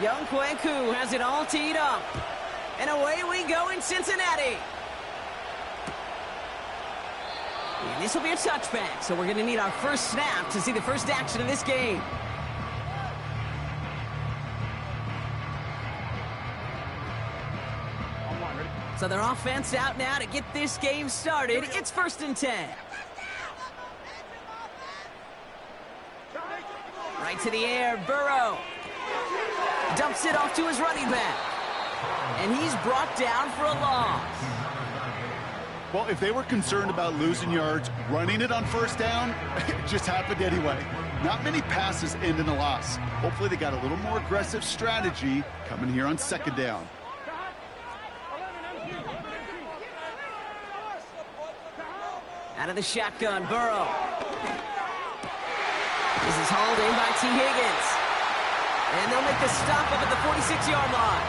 Young Kweku has it all teed up. And away we go in Cincinnati. And this will be a touchback, so we're going to need our first snap to see the first action of this game. So their offense out now to get this game started. It's 1st and 10. Right to the air, Burrow. Dumps it off to his running back. And he's brought down for a loss. Well, if they were concerned about losing yards, running it on 1st down, it just happened anyway. Not many passes end in a loss. Hopefully they got a little more aggressive strategy coming here on 2nd down. Out of the shotgun, Burrow. This is hauled in by T. Higgins. And they'll make the stop up at the 46-yard line.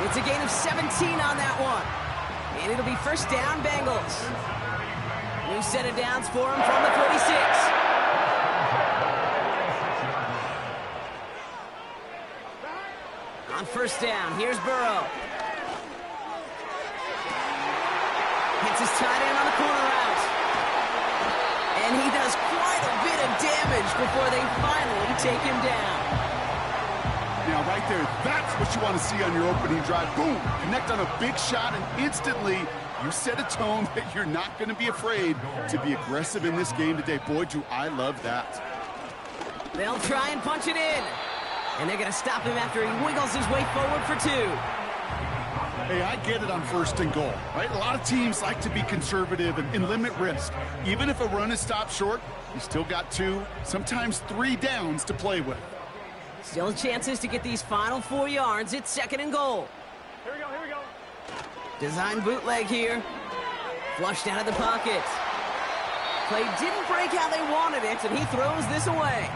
It's a gain of 17 on that one. And it'll be 1st down, Bengals. New set of downs for him from the 46. On 1st down, here's Burrow. Hits his tight end on the corner route. And he does quite a bit of damage before they finally take him down. Now, right there, that's what you want to see on your opening drive. Boom! Connect on a big shot, and instantly you set a tone that you're not going to be afraid to be aggressive in this game today. Boy, do I love that. They'll try and punch it in. And they're going to stop him after he wiggles his way forward for 2. Hey, I get it on 1st and goal, right? A lot of teams like to be conservative and limit risk. Even if a run is stopped short, you still got 2, sometimes 3 downs to play with. Still chances to get these final 4 yards. It's 2nd and goal. Here we go. Design bootleg here. Flushed out of the pocket. Play didn't break how they wanted it, and he throws this away.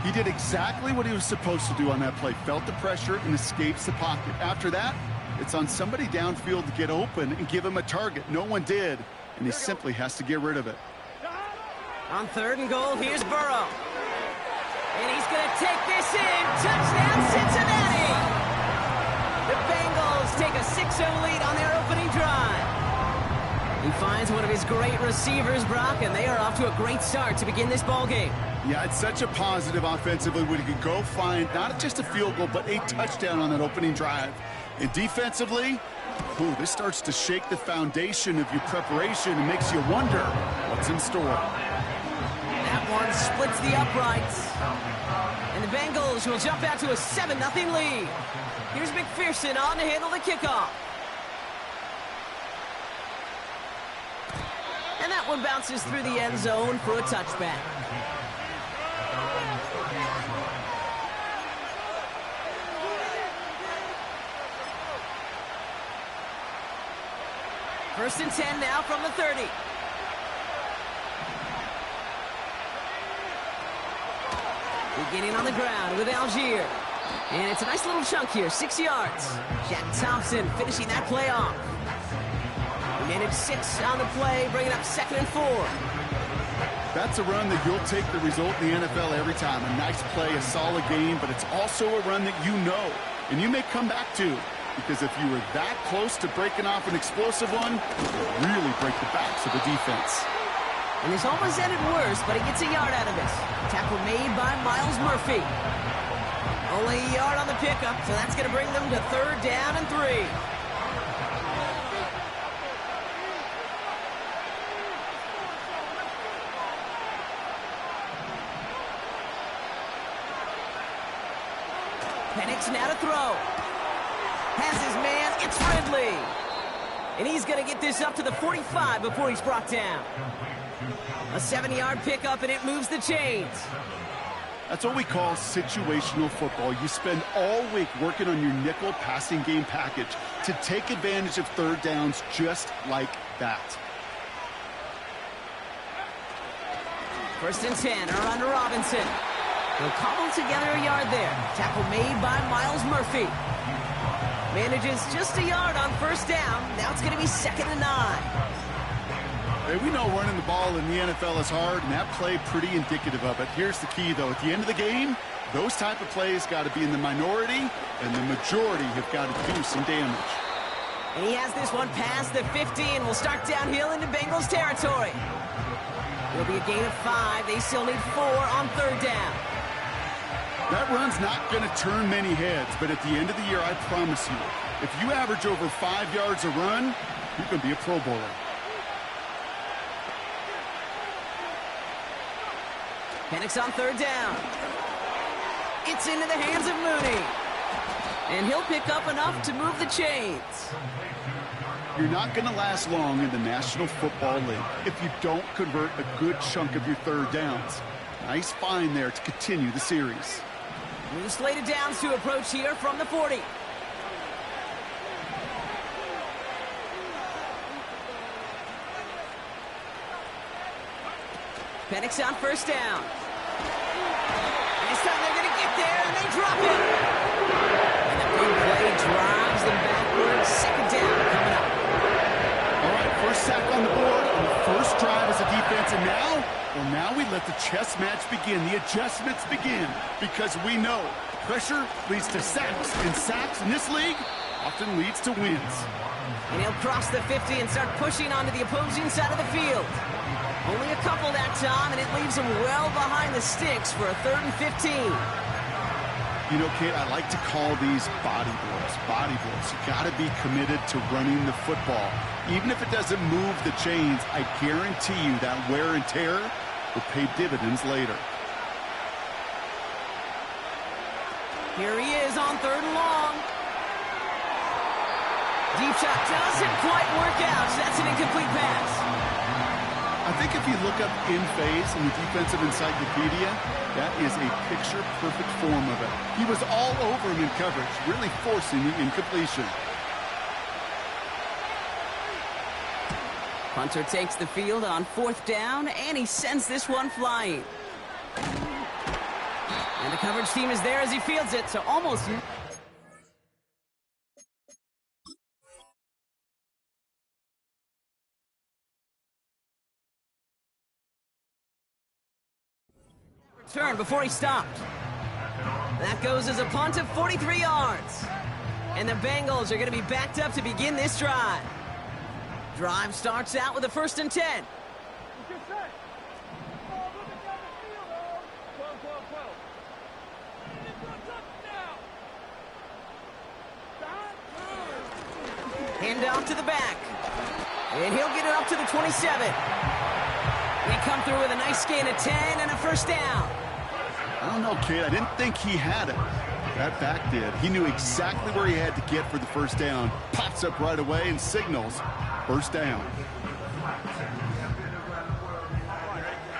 He did exactly what he was supposed to do on that play. Felt the pressure and escapes the pocket. After that, it's on somebody downfield to get open and give him a target. No one did, and he simply has to get rid of it. On 3rd and goal, here's Burrow. And he's going to take this in. Touchdown, Cincinnati! The Bengals take a 6-0 lead on their opening drive. He finds one of his great receivers, Brock, and they are off to a great start to begin this ball game. Yeah, it's such a positive offensively when you can go find not just a field goal, but a touchdown on that opening drive. And defensively, this starts to shake the foundation of your preparation and makes you wonder what's in store. That one splits the uprights. And the Bengals will jump out to a 7-0 lead. Here's McPherson on to handle the kickoff. And that one bounces through the end zone for a touchback. First and 10 now from the 30. Beginning on the ground with Algier. And it's a nice little chunk here, 6 yards. Jack Thompson finishing that play off. He managed 6 on the play, bringing up 2nd and 4. That's a run that you'll take the result in the NFL every time. A nice play, a solid game, but it's also a run that you know and you may come back to. Because if you were that close to breaking off an explosive one, it would really break the backs of the defense. And this almost ended worse, but he gets a yard out of it. Tackle made by Miles Murphy. Only a yard on the pickup, so that's going to bring them to 3rd down and 3. Penix now to throw. Has his man, it's Ridley. And he's going to get this up to the 45 before he's brought down. A 7-yard pickup, and it moves the chains. That's what we call situational football. You spend all week working on your nickel passing game package to take advantage of 3rd downs just like that. 1st and 10, around to Robinson. He'll cobble together a yard there. Tackle made by Miles Murphy. Manages just a yard on 1st down. Now it's going to be 2nd and 9. Hey, we know running the ball in the NFL is hard, and that play pretty indicative of it. Here's the key, though. At the end of the game, those type of plays got to be in the minority, and the majority have got to do some damage. And he has this one past the 50 and will start downhill into Bengals territory. It'll be a gain of 5. They still need 4 on 3rd down. That run's not going to turn many heads, but at the end of the year, I promise you, if you average over 5 yards a run, you can be a Pro Bowler. Penix on 3rd down. It's into the hands of Mooney. And he'll pick up enough to move the chains. You're not going to last long in the National Football League if you don't convert a good chunk of your 3rd downs. Nice find there to continue the series. New slated downs to approach here from the 40. Penix on 1st down. This time they're going to get there, and they drop it. And the big play drives them backwards. 2nd down coming up. All right, first sack on the board on the first drive as a defense, and now we let the chess match begin, the adjustments begin, because we know pressure leads to sacks, and sacks in this league often leads to wins. And he'll cross the 50 and start pushing onto the opposing side of the field. Only a couple that time, and it leaves him well behind the sticks for a 3rd and 15. You know, Kate, I like to call these body blows. Body blows. You got to be committed to running the football. Even if it doesn't move the chains, I guarantee you that wear and tear will pay dividends later. Here he is on 3rd and long. Deep shot doesn't quite work out. That's an incomplete pass. I think if you look up in phase in the defensive encyclopedia, that is a picture-perfect form of it. He was all over him in coverage, really forcing the incompletion. Hunter takes the field on 4th down, and he sends this one flying. And the coverage team is there as he fields it, so almost... Turn before he stopped. That goes as a punt of 43 yards. And the Bengals are going to be backed up to begin this drive. Drive starts out with a 1st and 10. Hand off to the back. And he'll get it up to the 27. They come through with a nice gain of 10 and a 1st down. I don't know, kid. I didn't think he had it. That back did. He knew exactly where he had to get for the 1st down. Pops up right away and signals 1st down.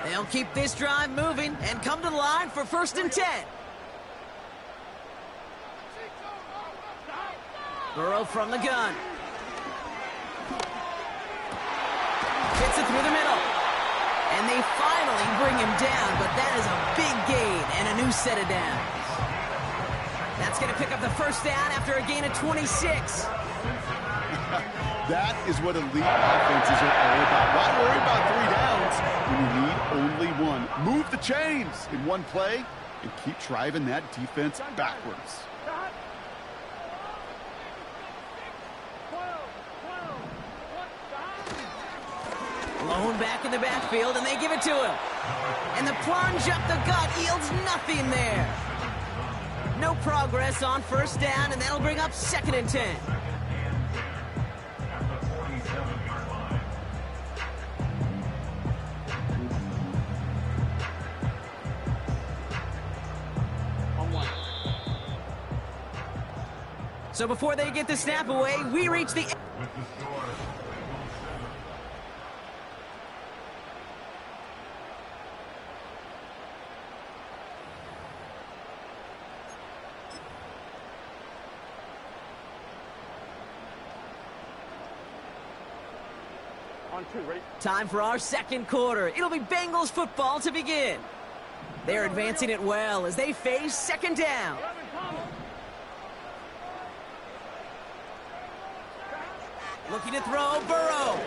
They'll keep this drive moving and come to the line for 1st and 10. Burrow from the gun. Hits it through the middle. And they finally bring him down, but that is a big gain and a new set of downs. That's going to pick up the 1st down after a gain of 26. That is what elite offenses are all about. Why worry about 3 downs when you need only 1? Move the chains in one play and keep driving that defense backwards. Blown back in the backfield, and they give it to him. And the plunge up the gut yields nothing there. No progress on 1st down, and that'll bring up 2nd and 10. So before they get the snap away, we reach the... Time for our 2nd quarter. It'll be Bengals football to begin. They're advancing it well as they face 2nd down. Looking to throw, Burrow.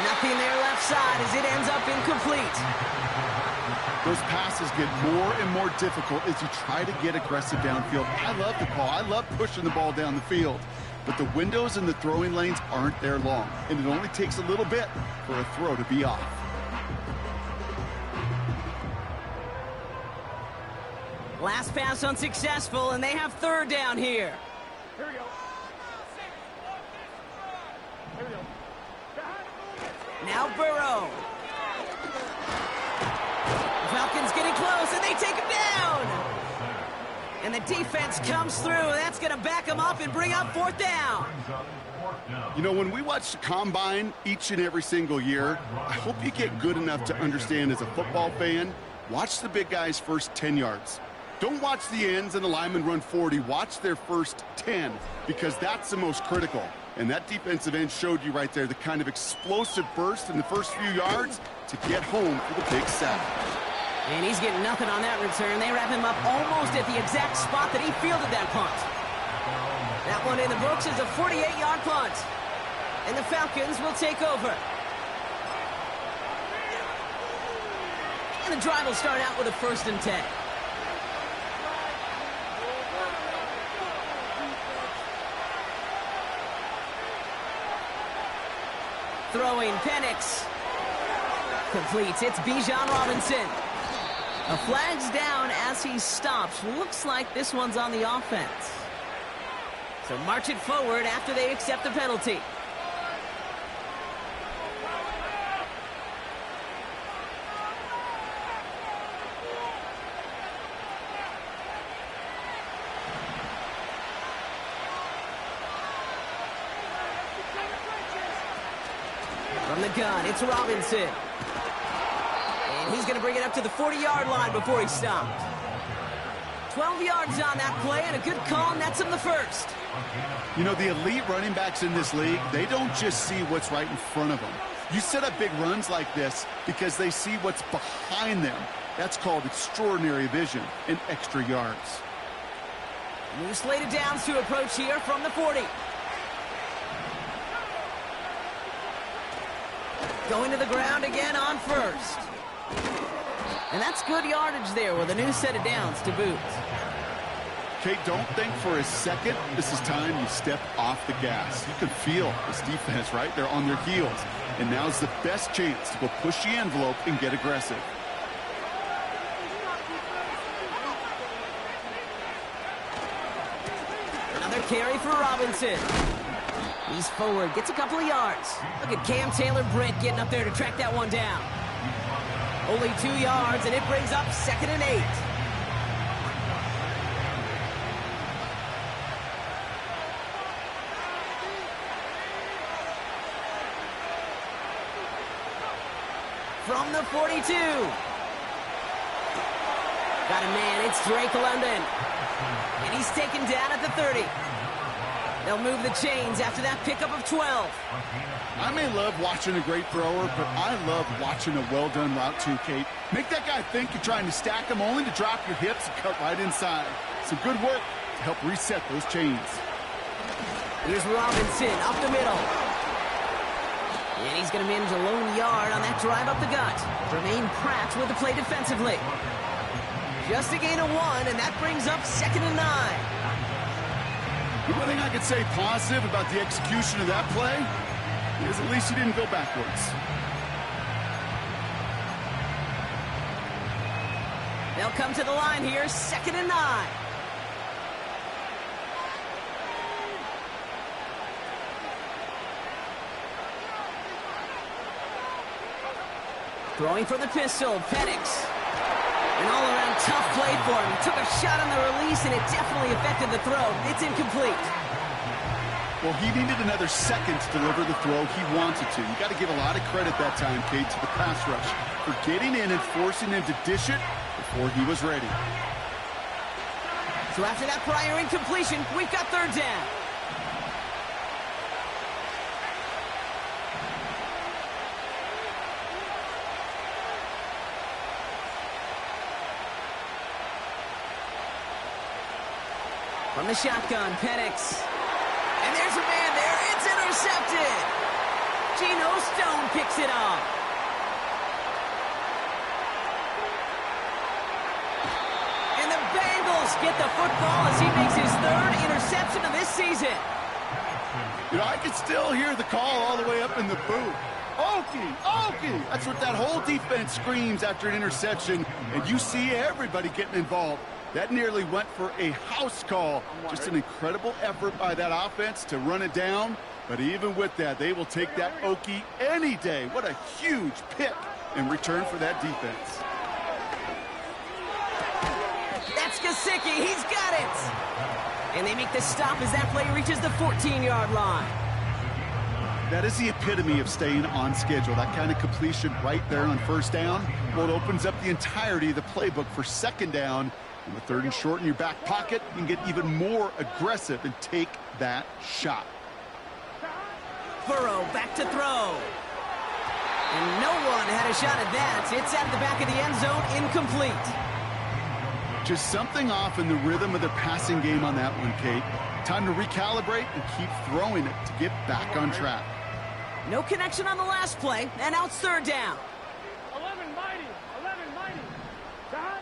Nothing there left side as it ends up incomplete. Those passes get more and more difficult as you try to get aggressive downfield. I love the call. I love pushing the ball down the field. But the windows in the throwing lanes aren't there long, and it only takes a little bit for a throw to be off. Last pass unsuccessful, and they have third down here. Here we go. Here we go. Now Burrow. Falcons getting close, and they take him down. And the defense comes through, and that's going to back him up and bring up fourth down. You know, when we watch the combine each and every single year, I hope you get good enough to understand as a football fan, watch the big guys' first 10 yards. Don't watch the ends and the linemen run 40. Watch their first 10, because that's the most critical. And that defensive end showed you right there the kind of explosive burst in the first few yards to get home for the big sack. And he's getting nothing on that return. They wrap him up almost at the exact spot that he fielded that punt. That one in the books is a 48-yard punt. And the Falcons will take over. And the drive will start out with a 1st and 10. Throwing, Penix. Completes. It's Bijan Robinson. A flag's down as he stops. Looks like this one's on the offense. So march it forward after they accept the penalty. From the gun, it's Robinson. And he's going to bring it up to the 40-yard line before he stopped. 12 yards on that play, and a good call nets him the first. You know, the elite running backs in this league, they don't just see what's right in front of them. You set up big runs like this because they see what's behind them. That's called extraordinary vision and extra yards. New slated downs to approach here from the 40. Going to the ground again on first. And that's good yardage there with a new set of downs to boot. Kate, don't think for a second this is time you step off the gas. You can feel this defense, right? They're on their heels. And now's the best chance to go push the envelope and get aggressive. Another carry for Robinson. He's forward, gets a couple of yards. Look at Cam Taylor-Britt getting up there to track that one down. Only 2 yards, and it brings up 2nd and 8. From the 42. Got a man, it's Drake London. And he's taken down at the 30. They'll move the chains after that pickup of 12. I may love watching a great thrower, but I love watching a well-done route too, Kate. Make that guy think you're trying to stack him only to drop your hips and cut right inside. Some good work to help reset those chains. Here's Robinson up the middle. And he's going to manage a lone yard on that drive up the gut. Jermaine Pratt with the play defensively. Just a gain of 1, and that brings up 2nd and 9. The one thing I could say positive about the execution of that play is at least he didn't go backwards. They'll come to the line here, 2nd and 9. Throwing for the pistol, Penix. An all-around tough play for him. He took a shot on the release, and it definitely affected the throw. It's incomplete. Well, he needed another second to deliver the throw he wanted to. You got to give a lot of credit that time, Kate, to the pass rush for getting in and forcing him to dish it before he was ready. So after that prior incompletion, we've got 3rd down. From the shotgun, Penix. And there's a man there. It's intercepted. Geno Stone picks it off. And the Bengals get the football as he makes his third interception of this season. You know, I can still hear the call all the way up in the booth. Okie, Okie! That's what that whole defense screams after an interception, and you see everybody getting involved. That nearly went for a house call. Just an incredible effort by that offense to run it down, but even with that, they will take that Okie any day. What a huge pick in return for that defense. That's Gesicki. He's got it. And they make the stop as that play reaches the 14-yard line. That is the epitome of staying on schedule. That kind of completion right there on first down. Well, it opens up the entirety of the playbook for second down. And with third and short in your back pocket, you can get even more aggressive and take that shot. Burrow back to throw. And no one had a shot at that. It's out of the back of the end zone, incomplete. Just something off in the rhythm of their passing game on that one, Kate. Time to recalibrate and keep throwing it to get back on track. No connection on the last play, and now it's third down. 11 mighty. Shot.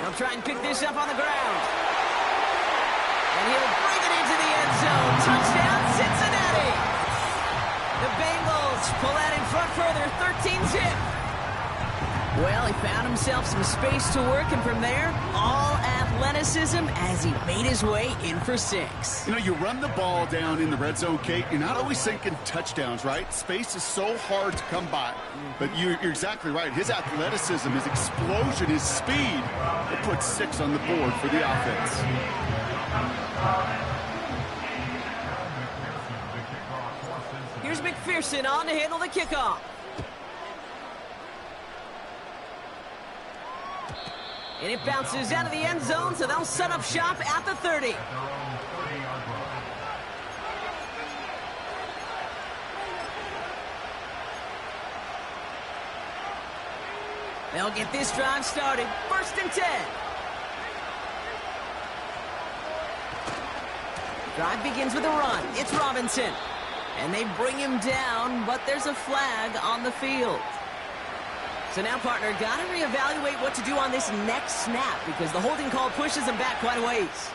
They'll try and pick this up on the ground. And he'll bring it into the end zone. Touchdown, Cincinnati. The Bengals pull out in front further, 13-zip. Well, he found himself some space to work, and from there, all athleticism as he made his way in for 6. You know, you run the ball down in the red zone, Kate, you're not always thinking touchdowns, right? Space is so hard to come by. But you're exactly right. His athleticism, his explosion, his speed, it puts 6 on the board for the offense. Here's McPherson on to handle the kickoff. And it bounces out of the end zone, so they'll set up shop at the 30. They'll get this drive started. 1st and 10. Drive begins with a run. It's Robinson. And they bring him down, but there's a flag on the field. So now, partner, got to reevaluate what to do on this next snap because the holding call pushes him back quite a ways.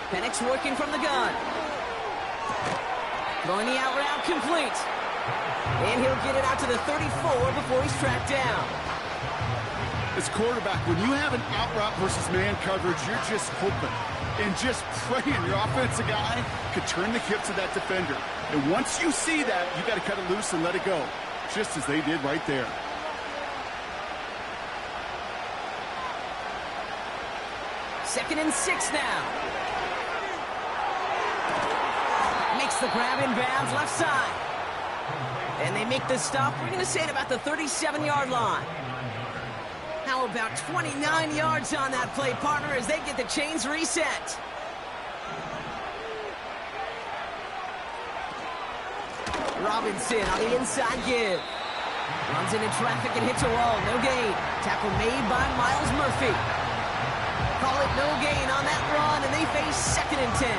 Penix working from the gun. Throwing the out route complete. And he'll get it out to the 34 before he's tracked down. As quarterback, when you have an out route versus man coverage, you're just hoping and just praying your offensive guy could turn the hips of that defender. And once you see that, you got to cut it loose and let it go, just as they did right there. Second and 6 now. Makes the grab in bounds left side. And they make the stop. We're going to say it about the 37-yard line. How about 29 yards on that play, partner, as they get the chains reset. Robinson on the inside give. Runs into traffic and hits a wall. No gain. Tackle made by Miles Murphy. Call it no gain on that run, and they face 2nd and 10.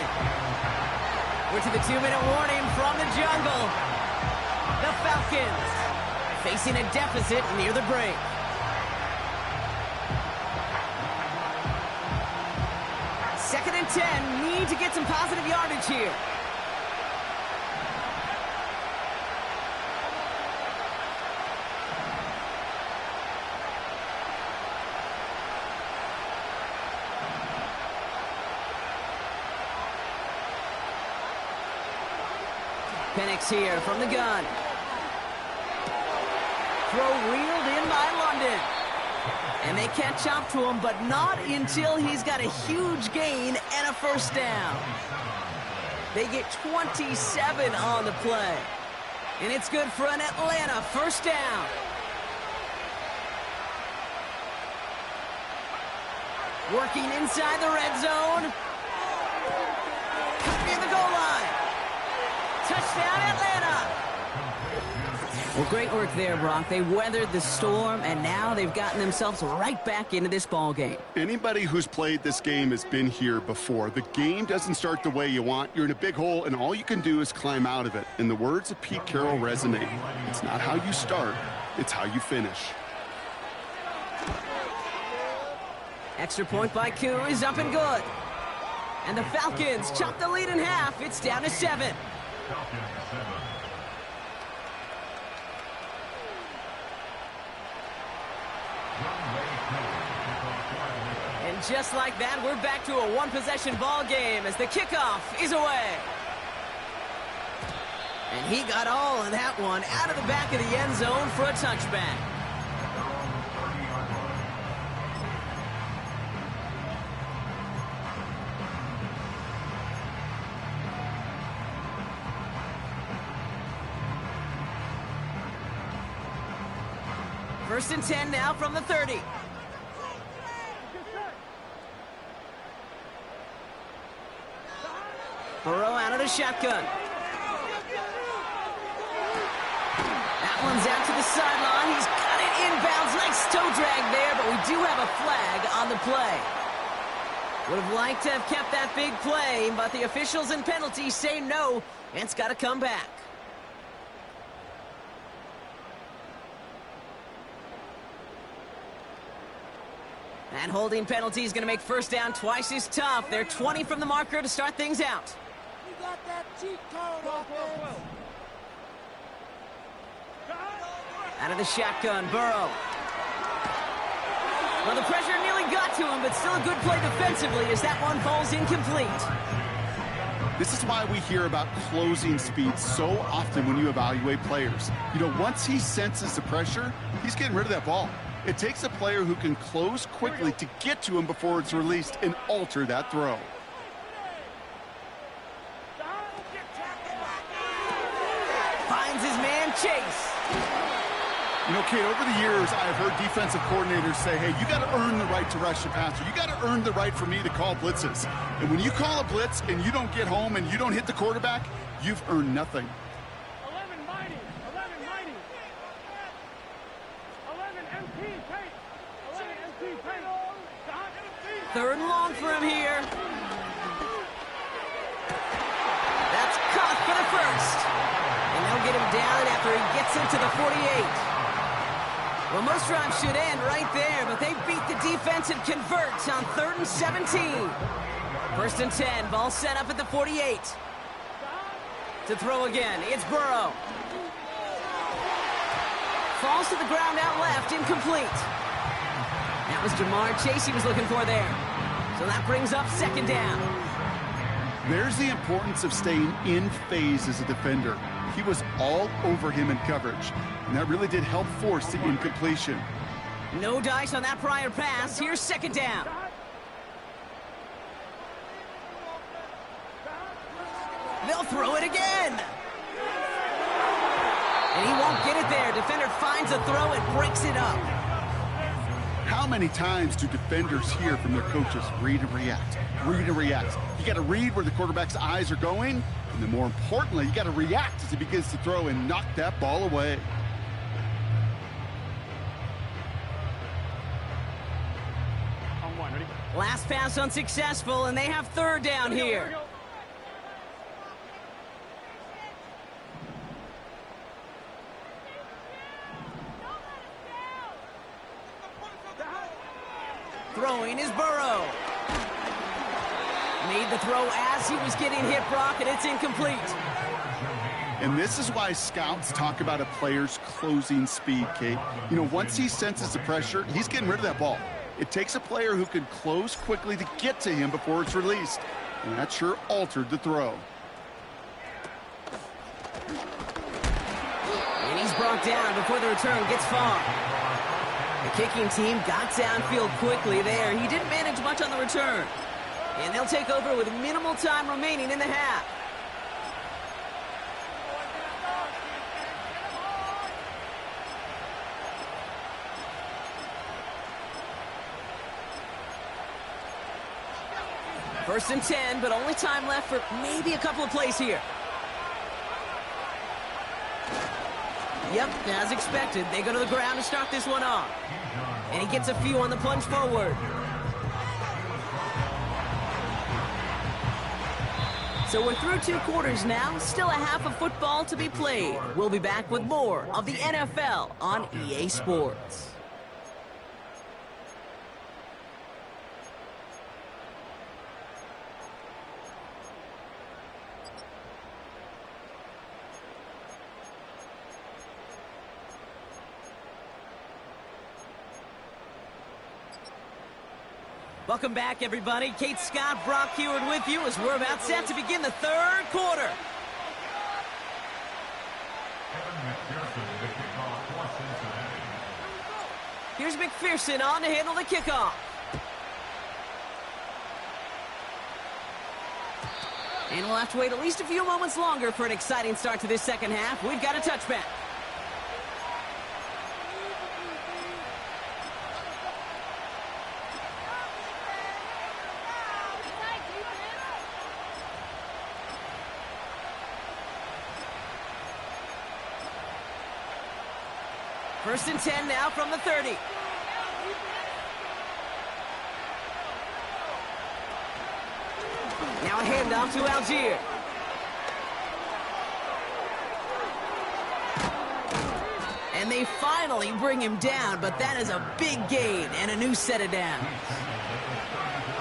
We're to the 2-minute warning from the jungle. The Falcons facing a deficit near the break. Second and 10. Need to get some positive yardage here. Penix here from the gun. Throw reeled in by London. And they catch up to him, but not until he's got a huge gain and a first down. They get 27 on the play. And it's good for an Atlanta first down. Working inside the red zone. Near the goal line. Touchdown, Atlanta. Well, great work there, Brock. They weathered the storm, and now they've gotten themselves right back into this ball game. Anybody who's played this game has been here before. The game doesn't start the way you want. You're in a big hole, and all you can do is climb out of it. And the words of Pete Carroll resonate. It's not how you start, it's how you finish. Extra point by Koo is up and good. And the Falcons chop the lead in half. It's down to 7. And just like that, we're back to a one-possession ball game as the kickoff is away. And he got all of that one out of the back of the end zone for a touchback. First and 10 now from the 30. Burrow out of the shotgun. That one's out to the sideline. He's got it inbounds. Nice toe drag there, but we do have a flag on the play. Would have liked to have kept that big play, but the officials and penalties say no, and it's got to come back. And holding penalty is going to make first down twice as tough. They're 20 from the marker to start things out. You got that cheat code, offense. Out of the shotgun, Burrow. Well, the pressure nearly got to him, but still a good play defensively as that one falls incomplete. This is why we hear about closing speed so often when you evaluate players. You know, once he senses the pressure, he's getting rid of that ball. It takes a player who can close quickly to get to him before it's released and alter that throw. Finds his man Chase. You know, Kate, over the years, I've heard defensive coordinators say, hey, you got to earn the right to rush the passer. You got to earn the right for me to call blitzes. And when you call a blitz and you don't get home and you don't hit the quarterback, you've earned nothing. 11 mighty. 11 mighty. 11 MP Tate. 11 MP Tate. Third and long for him here. That's caught for the first. And they'll get him down after he gets into the 48. Well, most drives should end right there, but they beat the defense and convert on 3rd and 17. First and 10, ball set up at the 48. To throw again, it's Burrow. Falls to the ground out left, incomplete. That was Jamar Chase he was looking for there. So that brings up second down. There's the importance of staying in phase as a defender. He was all over him in coverage, and that really did help force the incompletion. No dice on that prior pass. Here's second down. They'll throw it again. And he won't get it there. Defender finds a throw and breaks it up. How many times do defenders hear from their coaches, read and react, read and react? You got to read where the quarterback's eyes are going, and then more importantly, you got to react as he begins to throw and knock that ball away. On one, ready? Last pass unsuccessful, and they have third down here. Throwing is Burrow. Made the throw as he was getting hit, Brock, and it's incomplete. And this is why scouts talk about a player's closing speed, Kate. You know, once he senses the pressure, he's getting rid of that ball. It takes a player who can close quickly to get to him before it's released. And that sure altered the throw. And he's brought down before the return gets far. The kicking team got downfield quickly there. He didn't manage much on the return. And they'll take over with minimal time remaining in the half. First and 10, but only time left for maybe a couple of plays here. Yep, as expected, they go to the ground to start this one off. And he gets a few on the plunge forward. So we're through 2 quarters now, still a half of football to be played. We'll be back with more of the NFL on EA Sports. Welcome back, everybody. Kate Scott, Brock Heward with you as we're about set to begin the 3rd quarter. Here's McPherson on to handle the kickoff. And we'll have to wait at least a few moments longer for an exciting start to this second half. We've got a touchback. First and 10 now from the 30. Now a handoff to Algier. And they finally bring him down, but that is a big gain and a new set of downs.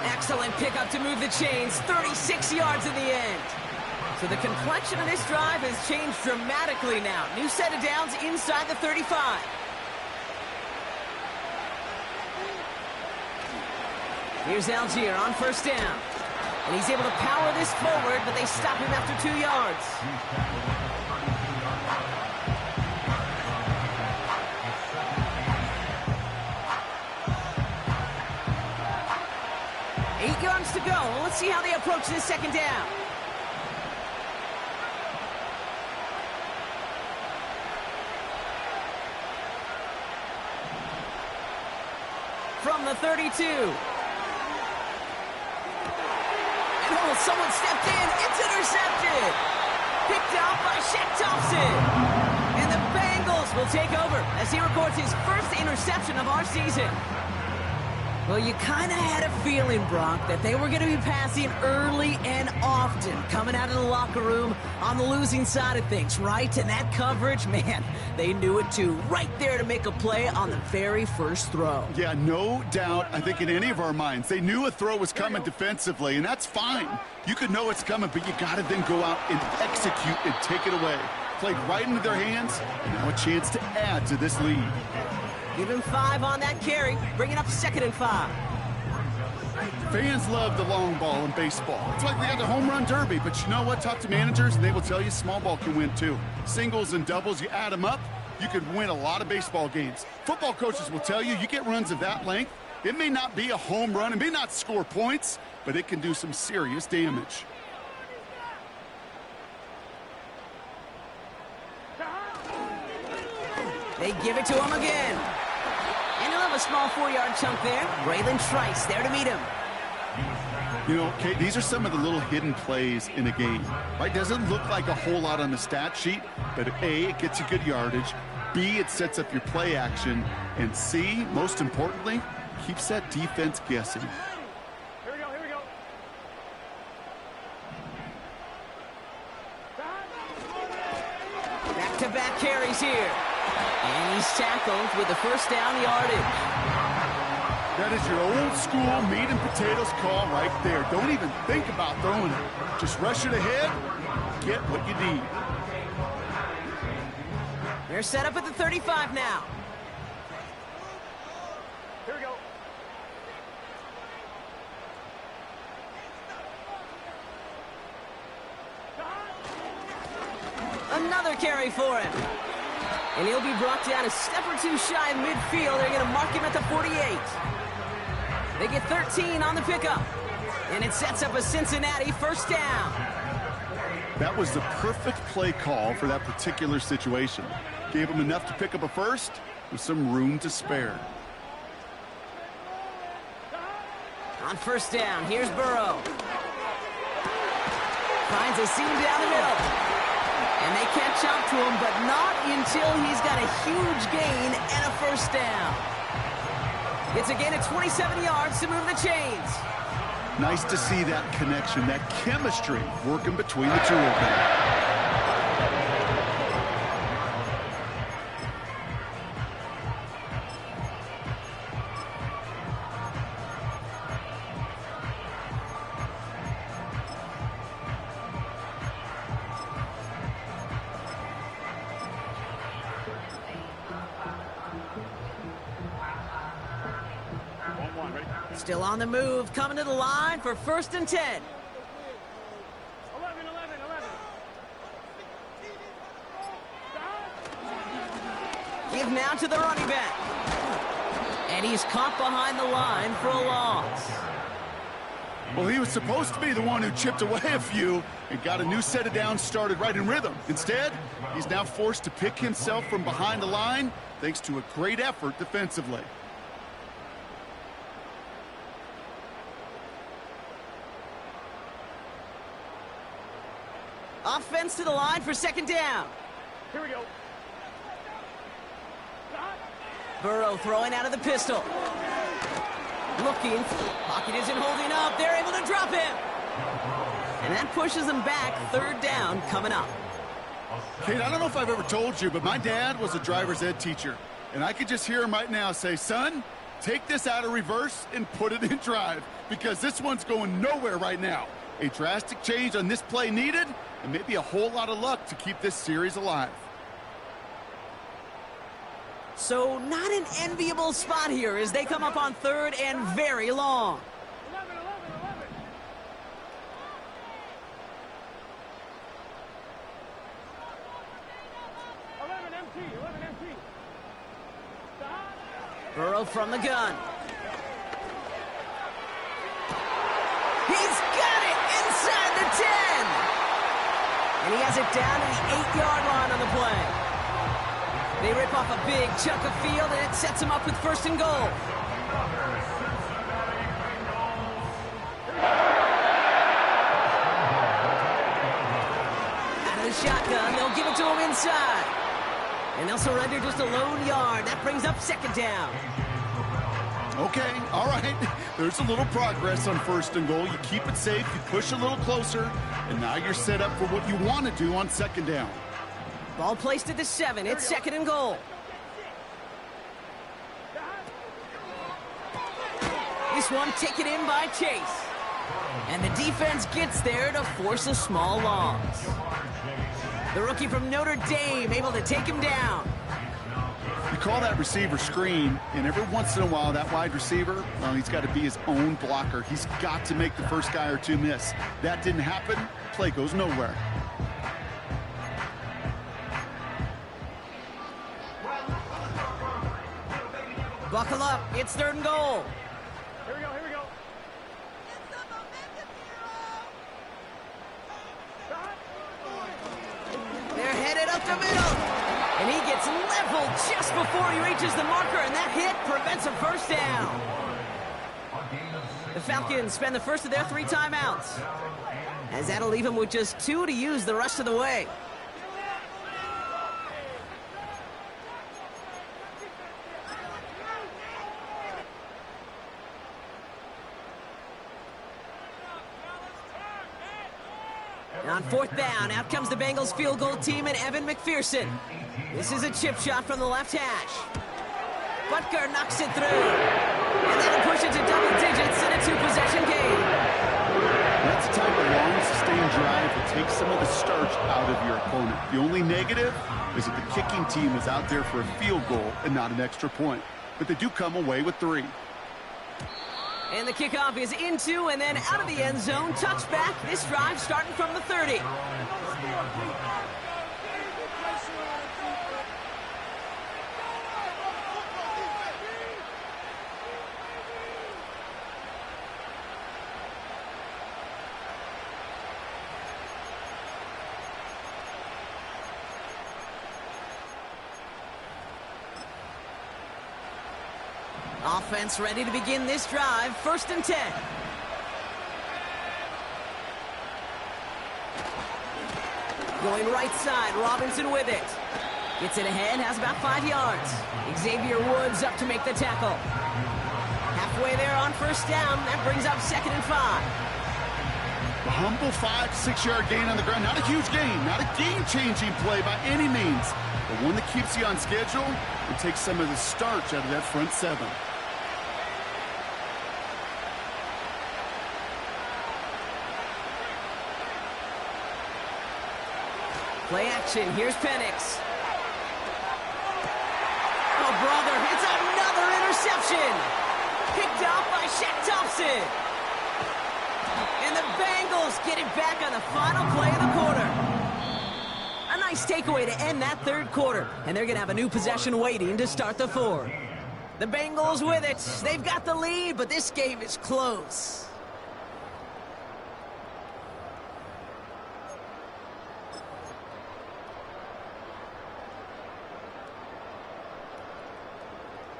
Excellent pickup to move the chains, 36 yards in the end. So the complexion of this drive has changed dramatically now. New set of downs inside the 35. Here's Algier on first down. And he's able to power this forward, but they stop him after 2 yards. Eight yards to go. Well, let's see how they approach this second down. From the 32. Oh, someone stepped in. It's intercepted. Picked out by Shaq Thompson. And the Bengals will take over as he records his first interception of our season. Well, you kind of had a feeling, Brock, that they were going to be passing early and often, coming out of the locker room on the losing side of things, right? And that coverage, man, they knew it too. Right there to make a play on the very first throw. Yeah, no doubt, I think in any of our minds, they knew a throw was coming defensively, and that's fine. You could know it's coming, but you got to then go out and execute and take it away. Played right into their hands, and now a chance to add to this lead. Give him 5 on that carry, bringing up 2nd and 5. Fans love the long ball in baseball. It's like they got the home run derby, but you know what? Talk to managers, and they will tell you small ball can win too. Singles and doubles, you add them up, you could win a lot of baseball games. Football coaches will tell you, you get runs of that length, it may not be a home run, it may not score points, but it can do some serious damage. They give it to him again. And he'll have a small 4-yard chunk there. Braylon Trice there to meet him. You know, Kate, these are some of the little hidden plays in a game. Right? Doesn't look like a whole lot on the stat sheet, but A, it gets you good yardage. B, it sets up your play action. And C, most importantly, keeps that defense guessing. Here we go, here we go. Back-to-back carries here. And he's tackled with the first down yardage. That is your old school meat and potatoes call right there. Don't even think about throwing it. Just rush it ahead, get what you need. They're set up at the 35 now. Here we go. Another carry for him. And he'll be brought down a step or two shy of midfield. They're going to mark him at the 48. They get 13 on the pickup. And it sets up a Cincinnati first down. That was the perfect play call for that particular situation. Gave him enough to pick up a first with some room to spare. On first down, here's Burrow. Finds a seam down the middle. And they catch up to him, but not until he's got a huge gain and a first down. It's a gain of 27 yards to move the chains. Nice to see that connection, that chemistry working between the two of them. Still on the move, coming to the line for 1st and 10. 11, 11, 11. Give now to the running back. And he's caught behind the line for a loss. Well, he was supposed to be the one who chipped away a few and got a new set of downs started right in rhythm. Instead, he's now forced to pick himself from behind the line thanks to a great effort defensively. Offense to the line for 2nd down. Here we go. Burrow throwing out of the pistol. Looking. Pocket isn't holding up. They're able to drop him. And that pushes them back. 3rd down coming up. Kate, I don't know if I've ever told you, but my dad was a driver's ed teacher. And I could just hear him right now say, son, take this out of reverse and put it in drive. Because this one's going nowhere right now. A drastic change on this play needed, and maybe a whole lot of luck to keep this series alive. So not an enviable spot here as they come up on 3rd and very long. 11, 11, 11. 11 MT, 11 MT. Burrow from the gun. He's got it inside the 10. And he has it down to the 8-yard line on the play. They rip off a big chunk of field, and it sets him up with 1st and goal. Out of the shotgun, they'll give it to him inside. And they'll surrender just a lone yard. That brings up 2nd down. Okay, all right. There's a little progress on 1st and goal. You keep it safe, you push a little closer, and now you're set up for what you want to do on 2nd down. Ball placed at the 7. It's 2nd and goal. This one taken in by Chase. And the defense gets there to force a small loss. The rookie from Notre Dame able to take him down. You call that receiver screen, and every once in a while, that wide receiver, well, he's got to be his own blocker. He's got to make the first guy or two miss. That didn't happen. Play goes nowhere. Buckle up. It's 3rd and goal. Here we go, here we go. They're headed up the middle. And he gets leveled just before he reaches the marker, and that hit prevents a 1st down. The Falcons spend the first of their 3 timeouts, as that'll leave them with just 2 to use the rest of the way. On 4th down, out comes the Bengals field goal team and Evan McPherson. This is a chip shot from the left hash. Butker knocks it through. And that'll push it to double digits in a 2-possession game. That's the type of long, sustained drive that takes some of the starch out of your opponent. The only negative is that the kicking team is out there for a field goal and not an extra point. But they do come away with 3. And the kickoff is into and then out of the end zone. Touchback. This drive starting from the 30. Offense ready to begin this drive. 1st and 10. Going right side, Robinson with it. Gets it ahead, has about 5 yards. Xavier Woods up to make the tackle. Halfway there on first down. That brings up 2nd and 5. A humble 5 to 6 yard gain on the ground. Not a huge gain, not a game-changing play by any means, but one that keeps you on schedule and takes some of the starch out of that front 7. Play action. Here's Penix. Oh, brother, it's another interception. Picked off by Shaq Thompson. And the Bengals get it back on the final play of the quarter. A nice takeaway to end that 3rd quarter. And they're going to have a new possession waiting to start the 4th. The Bengals with it. They've got the lead, but this game is close.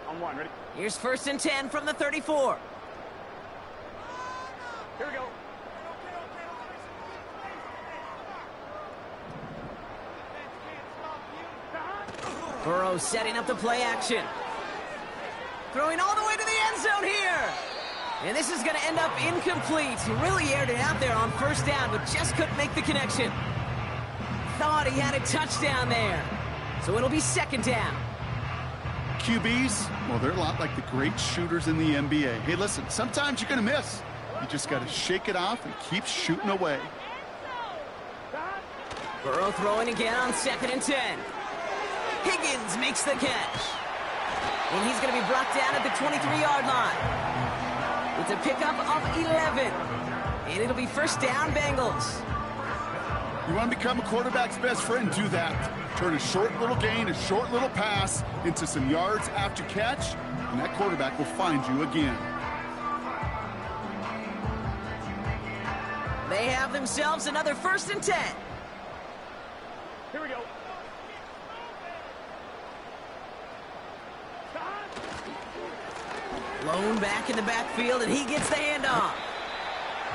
On 1, ready? Here's 1st and 10 from the 34. Here we go. Burrow setting up the play action. Throwing all the way to the end zone here. And this is going to end up incomplete. He really aired it out there on first down, but just couldn't make the connection. Thought he had a touchdown there. So it'll be 2nd down. QBs, well, they're a lot like the great shooters in the NBA. Hey, listen, sometimes you're going to miss. You just got to shake it off and keep shooting away. Burrow throwing again on 2nd and 10. Higgins makes the catch. And he's going to be brought down at the 23-yard line. It's a pickup of 11. And it'll be 1st down, Bengals. You want to become a quarterback's best friend, do that. Turn a short little gain, a short little pass into some yards after catch, and that quarterback will find you again. They have themselves another 1st and 10. Here we go. Lone back in the backfield, and he gets the handoff.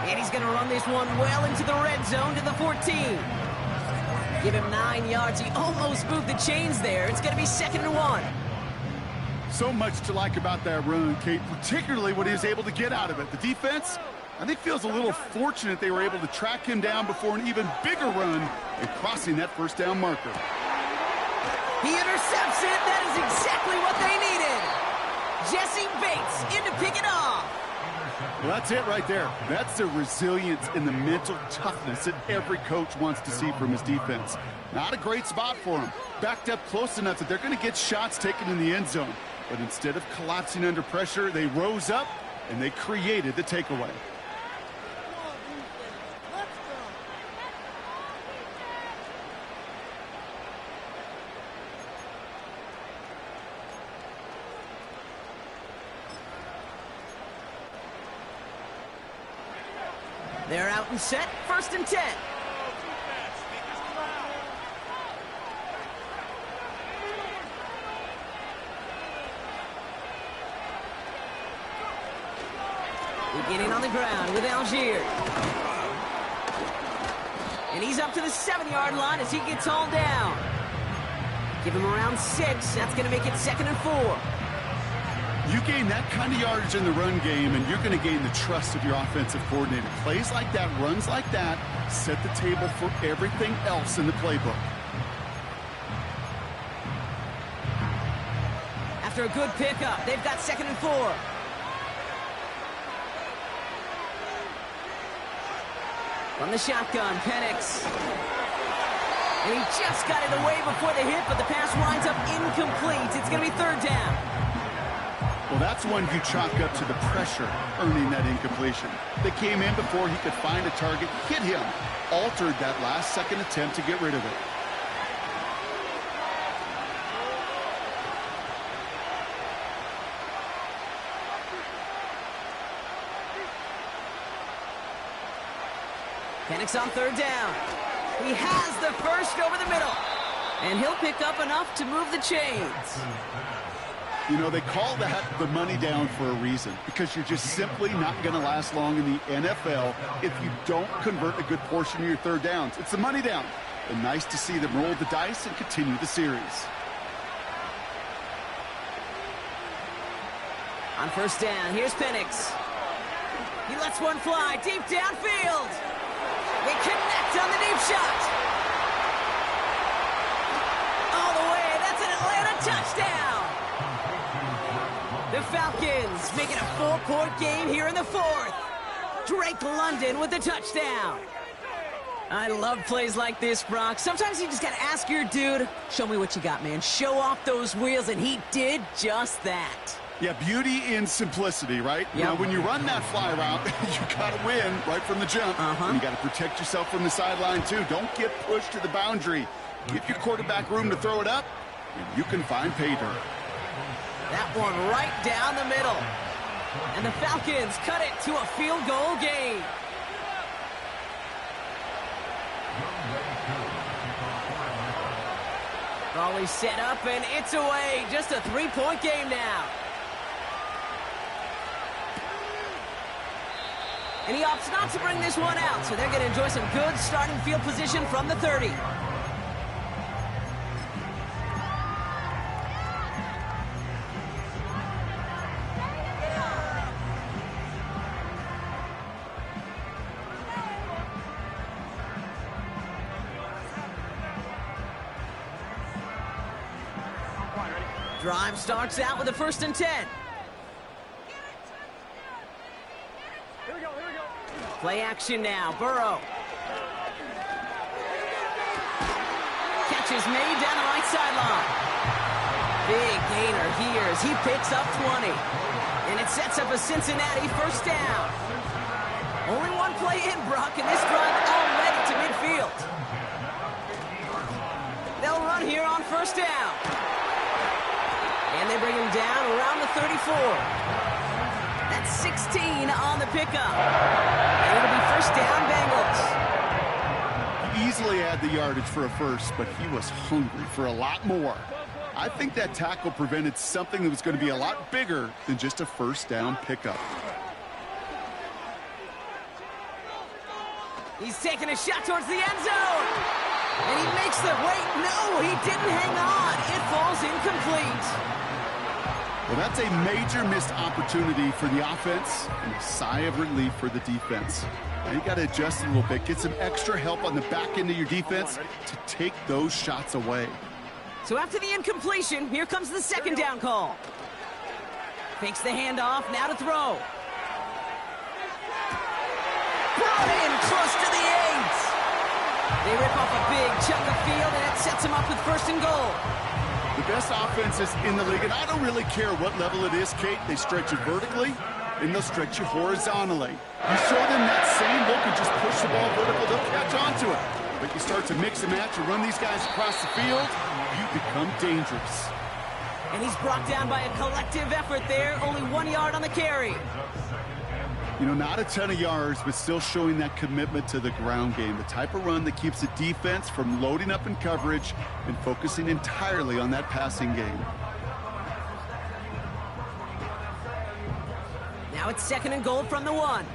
And he's going to run this one well into the red zone to the 14. Give him 9 yards. He almost moved the chains there. It's going to be 2nd and 1. So much to like about that run, Kate, particularly what he was able to get out of it. The defense, I think, feels a little fortunate they were able to track him down before an even bigger run and crossing that 1st down marker. He intercepts it. That is exactly what they needed. Jesse Bates in to pick it off. Well, that's it right there. That's the resilience and the mental toughness that every coach wants to see from his defense. Not a great spot for him. Backed up close enough that they're going to get shots taken in the end zone. But instead of collapsing under pressure, they rose up and they created the takeaway. They're out and set. 1st and 10. Beginning on the ground with Algier. And he's up to the 7-yard line as he gets hauled down. Give him around 6. That's going to make it 2nd and 4. You gain that kind of yardage in the run game, and you're going to gain the trust of your offensive coordinator. Plays like that, runs like that, set the table for everything else in the playbook. After a good pickup, they've got 2nd and 4. From the shotgun, Penix. And he just got it away before the hit, but the pass winds up incomplete. It's going to be 3rd down. Well, that's one you chalk up to the pressure earning that incompletion. They came in before he could find a target, hit him, altered that last-second attempt to get rid of it. Penix on 3rd down. He has the first over the middle. And he'll pick up enough to move the chains. You know, they call that the money down for a reason, because you're just simply not going to last long in the NFL if you don't convert a good portion of your 3rd downs. It's the money down. And nice to see them roll the dice and continue the series. On first down, here's Penix. He lets one fly deep downfield. They connect on the deep shot. All the way, that's an Atlanta touchdown. The Falcons making a 4-point game here in the fourth. Drake London with the touchdown. I love plays like this, Brock. Sometimes you just got to ask your dude, show me what you got, man. Show off those wheels, and he did just that. Yeah, beauty in simplicity, right? Yep. Now, when you run that fly route, you got to win right from the jump. And you got to protect yourself from the sideline, too. Don't get pushed to the boundary. Give your quarterback room to throw it up, and you can find pay dirt. That one right down the middle. And the Falcons cut it to a field goal game. Raleigh set up, and it's away. Just a 3-point game now. And he opts not to bring this one out, so they're going to enjoy some good starting field position from the 30. Drive starts out with a 1st and 10. Here we go, here we go. Play action now. Burrow. Catch is made down the right sideline. Big gainer here as he picks up 20. And it sets up a Cincinnati 1st down. Only one play in, Brock, and this drive already to midfield. They'll run here on 1st down. And they bring him down around the 34. That's 16 on the pickup. And it'll be 1st down, Bengals. He easily had the yardage for a first, but he was hungry for a lot more. I think that tackle prevented something that was going to be a lot bigger than just a 1st down pickup. He's taking a shot towards the end zone. And he makes the wait. No, he didn't hang on. It falls incomplete. Well, that's a major missed opportunity for the offense and a sigh of relief for the defense. Now you got to adjust a little bit, get some extra help on the back end of your defense to take those shots away. So after the incompletion, here comes the 2nd down call. Fakes the handoff, now to throw. Brought in close to the 8. They rip off a big chunk of field, and it sets them up with 1st and goal. The best offenses in the league, and I don't really care what level it is, Kate. They stretch you vertically, and they'll stretch you horizontally. You show them that same look and just push the ball vertical, they'll catch on to it. But you start to mix and match and run these guys across the field, you become dangerous. And he's brought down by a collective effort there, only 1 yard on the carry. You know, not a ton of yards, but still showing that commitment to the ground game. The type of run that keeps the defense from loading up in coverage and focusing entirely on that passing game. Now it's 2nd and goal from the 1.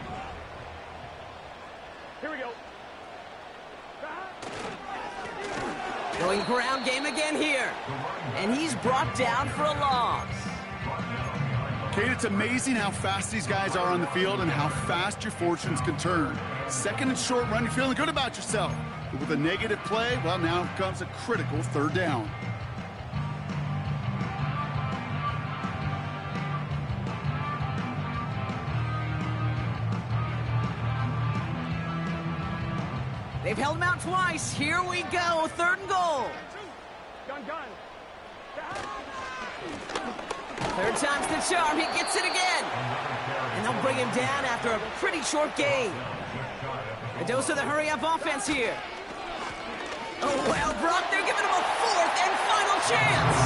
Here we go. Going ground game again here. And he's brought down for a loss. Kate, it's amazing how fast these guys are on the field and how fast your fortunes can turn. 2nd and short run, you're feeling good about yourself. But with a negative play, well, now comes a critical 3rd down. They've held him out twice. Here we go, 3rd and goal. Gun. 3rd time's the charm. He gets it again. And they'll bring him down after a pretty short game. A dose of the hurry-up offense here. Oh, well, Brock, they're giving him a 4th and final chance.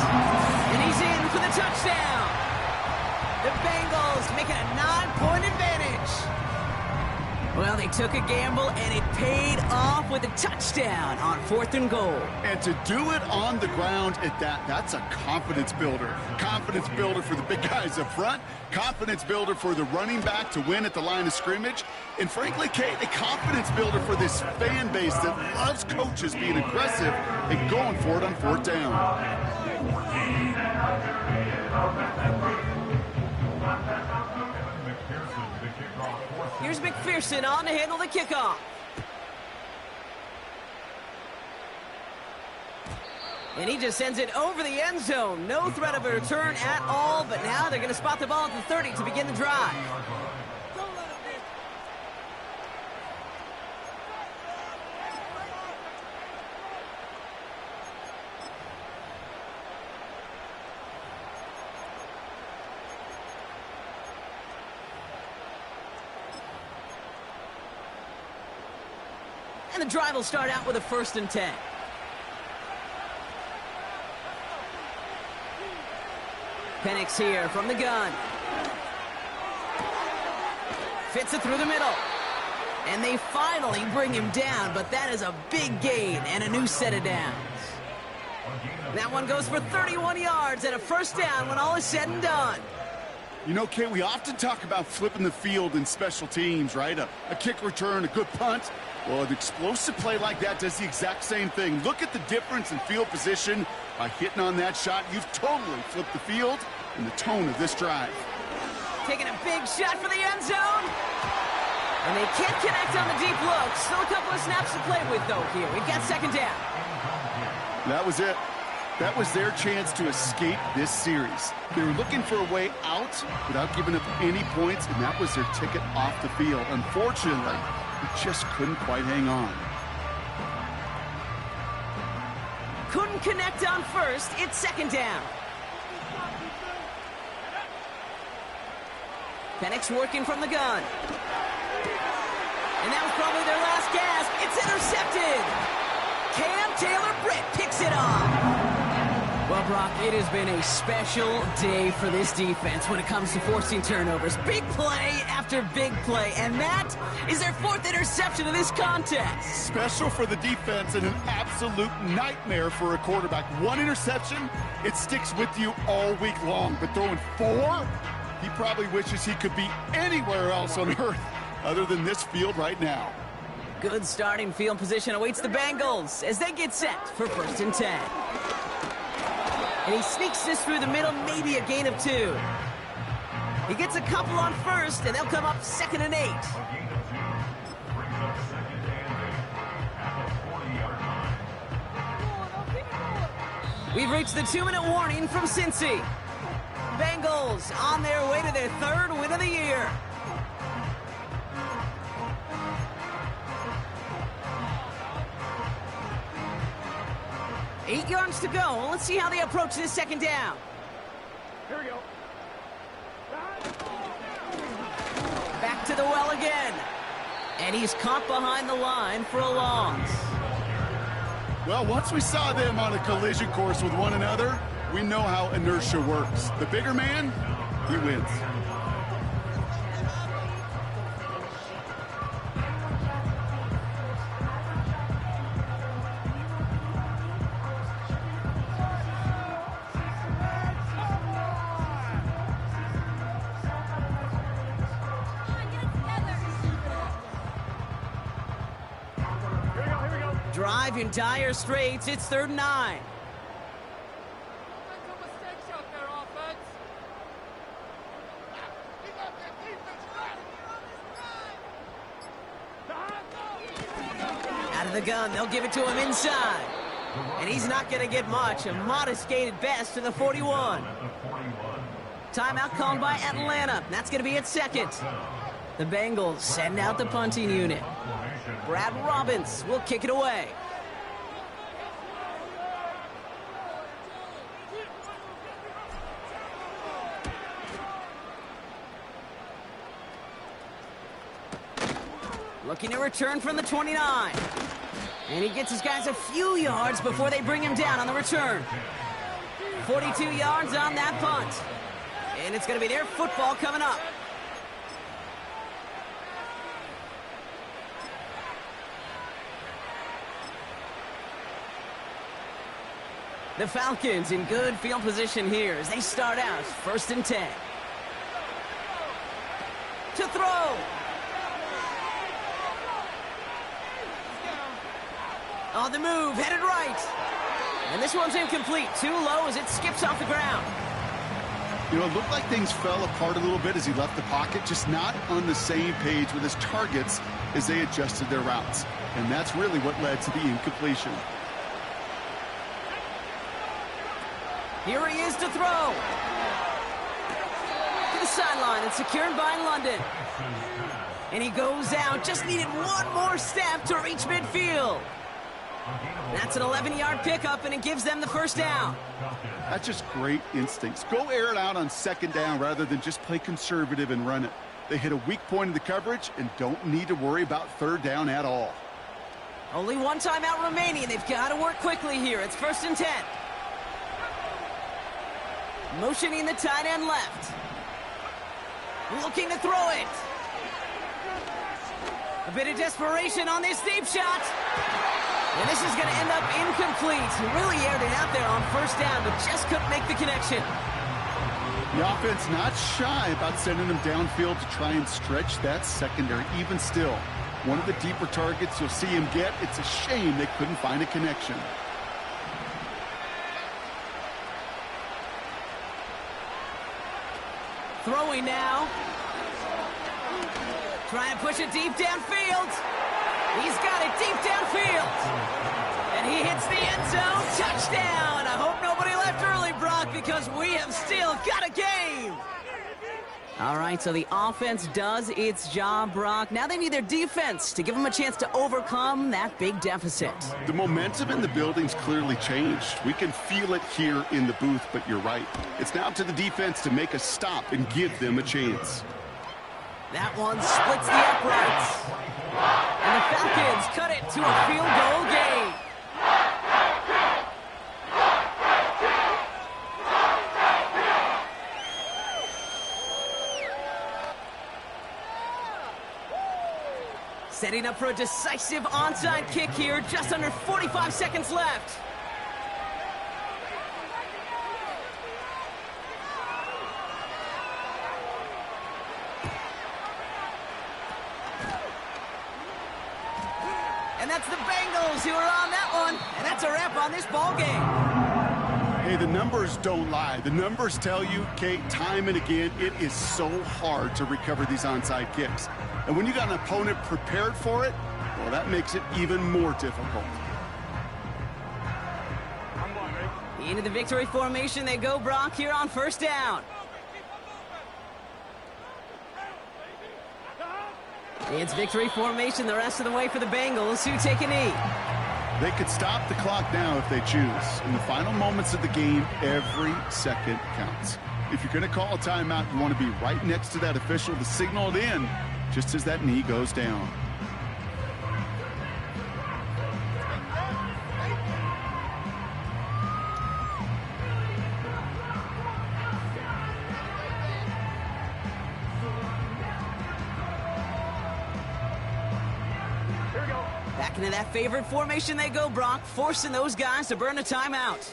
And he's in for the touchdown. The Bengals making a 9-point advantage. Well, they took a gamble, and it paid off with a touchdown on 4th and goal. And to do it on the ground at that's a confidence builder. Confidence builder for the big guys up front. Confidence builder for the running back to win at the line of scrimmage. And frankly, Kate, a confidence builder for this fan base that loves coaches being aggressive and going for it on 4th down. Here's McPherson on to handle the kickoff. And he just sends it over the end zone. No threat of a return at all, but now they're going to spot the ball at the 30 to begin the drive. And the drive will start out with a 1st and 10. Penix here from the gun. Fits it through the middle. And they finally bring him down, but that is a big gain and a new set of downs. That one goes for 31 yards and a 1st down when all is said and done. You know, Kate, we often talk about flipping the field in special teams, right? A kick return, a good punt. Well, an explosive play like that does the exact same thing. Look at the difference in field position. By hitting on that shot, you've totally flipped the field and the tone of this drive. Taking a big shot for the end zone. And they can't connect on the deep look. Still a couple of snaps to play with, though, here. We've got 2nd down. That was it. That was their chance to escape this series. They were looking for a way out without giving up any points, and that was their ticket off the field. Unfortunately, they just couldn't quite hang on. Couldn't connect on 1st. It's 2nd down. Penix working from the gun. And that was probably their last gasp. It's intercepted. Cam Taylor-Britt picks it off. Well, Brock, it has been a special day for this defense when it comes to forcing turnovers. Big play after big play, and that is their 4th interception of this contest. Special for the defense and an absolute nightmare for a quarterback. 1 interception, it sticks with you all week long, but throwing 4, he probably wishes he could be anywhere else on earth other than this field right now. Good starting field position awaits the Bengals as they get set for 1st and 10. And he sneaks this through the middle, maybe a gain of 2. He gets a couple on 1st, and they'll come up 2nd and 8. We've reached the 2-minute warning from Cincy. Bengals on their way to their 3rd win of the year. Eight yards to go. Let's see how they approach this 2nd down. Here we go. Back to the well again. And he's caught behind the line for a loss. Well, once we saw them on a collision course with one another, we know how inertia works. The bigger man, he wins. Drive in dire straits. It's 3rd and 9. Out of the gun, they'll give it to him inside. And he's not going to get much. A modest gain at best to the 41. Timeout called by Atlanta. That's going to be at 2nd. The Bengals send out the punting unit. Brad Robbins will kick it away. Looking to return from the 29. And he gets his guys a few yards before they bring him down on the return. 42 yards on that punt. And it's going to be their football coming up. The Falcons in good field position here as they start out 1st and 10. To throw. On the move, headed right. And this one's incomplete. Too low as it skips off the ground. You know, it looked like things fell apart a little bit as he left the pocket, just not on the same page with his targets as they adjusted their routes. And that's really what led to the incompletion. Here he is to throw. To the sideline and secured by London. And he goes out. Just needed one more step to reach midfield. That's an 11-yard pickup, and it gives them the first down. That's just great instincts. Go air it out on 2nd down rather than just play conservative and run it. They hit a weak point in the coverage and don't need to worry about 3rd down at all. Only one timeout remaining. They've got to work quickly here. It's 1st and 10. Motioning the tight end left. Looking to throw it. A bit of desperation on this deep shot. And this is going to end up incomplete. He really aired it out there on 1st down, but just couldn't make the connection. The offense not shy about sending them downfield to try and stretch that secondary. Even still, one of the deeper targets you'll see him get. It's a shame they couldn't find a connection. Throwing now. Try and push it deep downfield. He's got it deep downfield. And he hits the end zone. Touchdown. I hope nobody left early, Brock, because we have still got a game. All right, so the offense does its job, Brock. Now they need their defense to give them a chance to overcome that big deficit. The momentum in the building's clearly changed. We can feel it here in the booth, but you're right. It's now to the defense to make a stop and give them a chance. That one splits the uprights. And the Falcons cut it to a field goal game. Setting up for a decisive onside kick here, just under 45 seconds left. And that's the Bengals who are on that one. And that's a wrap on this ball game. Hey, the numbers don't lie. The numbers tell you, Kate, time and again, it is so hard to recover these onside kicks. And when you got an opponent prepared for it, well, that makes it even more difficult. Into the victory formation they go, Brock, here on 1st down. It's victory formation the rest of the way for the Bengals, who take a knee. They could stop the clock now if they choose. In the final moments of the game, every second counts. If you're going to call a timeout, you want to be right next to that official to signal it in just as that knee goes down. Back into that favorite formation they go, Brock, forcing those guys to burn a timeout.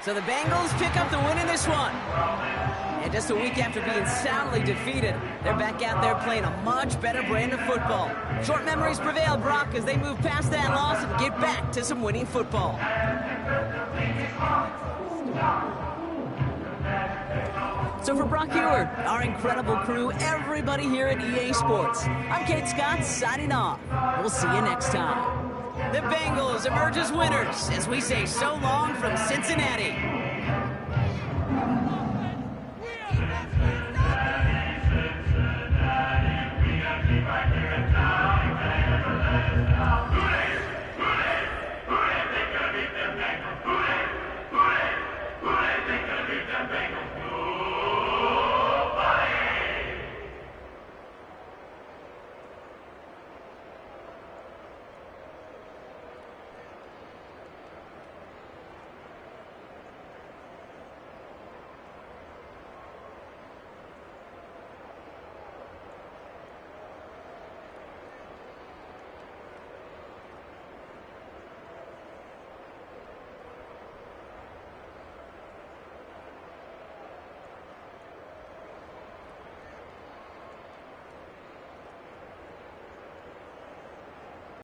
So the Bengals pick up the win in this one. And just a week after being soundly defeated, they're back out there playing a much better brand of football. Short memories prevail, Brock, as they move past that loss and get back to some winning football. So for Brock Ewart, our incredible crew, everybody here at EA Sports, I'm Kate Scott signing off. We'll see you next time. The Bengals emerge as winners as we say so long from Cincinnati.